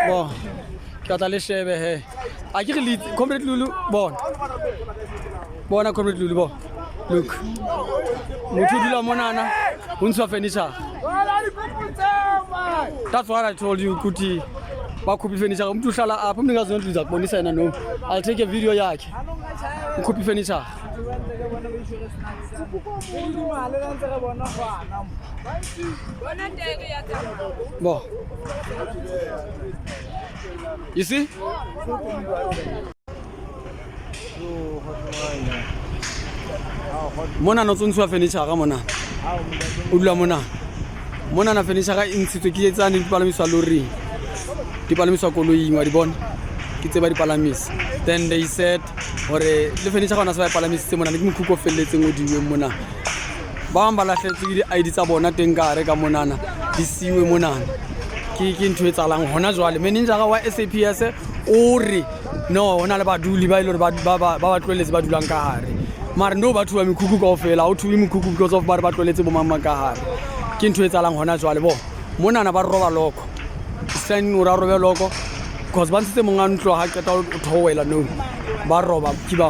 Bon, quand allez chez he. A ke le complete Lulu bon. Bona complete Lulu bon. Look. Motho dula monana, o ntshwa furniture. That's what I told you kuti. Ba copy furniture umuntu uhlala apha umuntu ngazondluza kubonisa yena no. I'll take a video yakhe. Copy furniture. Bon. You see? Mona no tsontshwa furniture ga mona. O dula mona. Mona na furniture ga intshitswe ke etsana di palamiswa lorry. Di palamiswa koloi wa di bona. Ke tse ba di palamisa. Then they said hore le furniture ga ona se ba palamisitse mona ke mokhuko felletseng o diwe mona. Ba ba lahletse di ID tsa bona teng ka re ka monana di siwe monana. Ke ntho e tsalang hona jwale manager wa SAPS o re no hona le baduli ba ile ba tloletse ba dulang ka hare mara no batho ba mekhuku kaofela o thuwe mekhuku because of ba tloletse bo mama ka hare ke ntho e tsalang hona jwale bo monana ba roba loko sane o ra robe loko because ba ntse monga ntlo ha qeta o thowela no ba roba kiba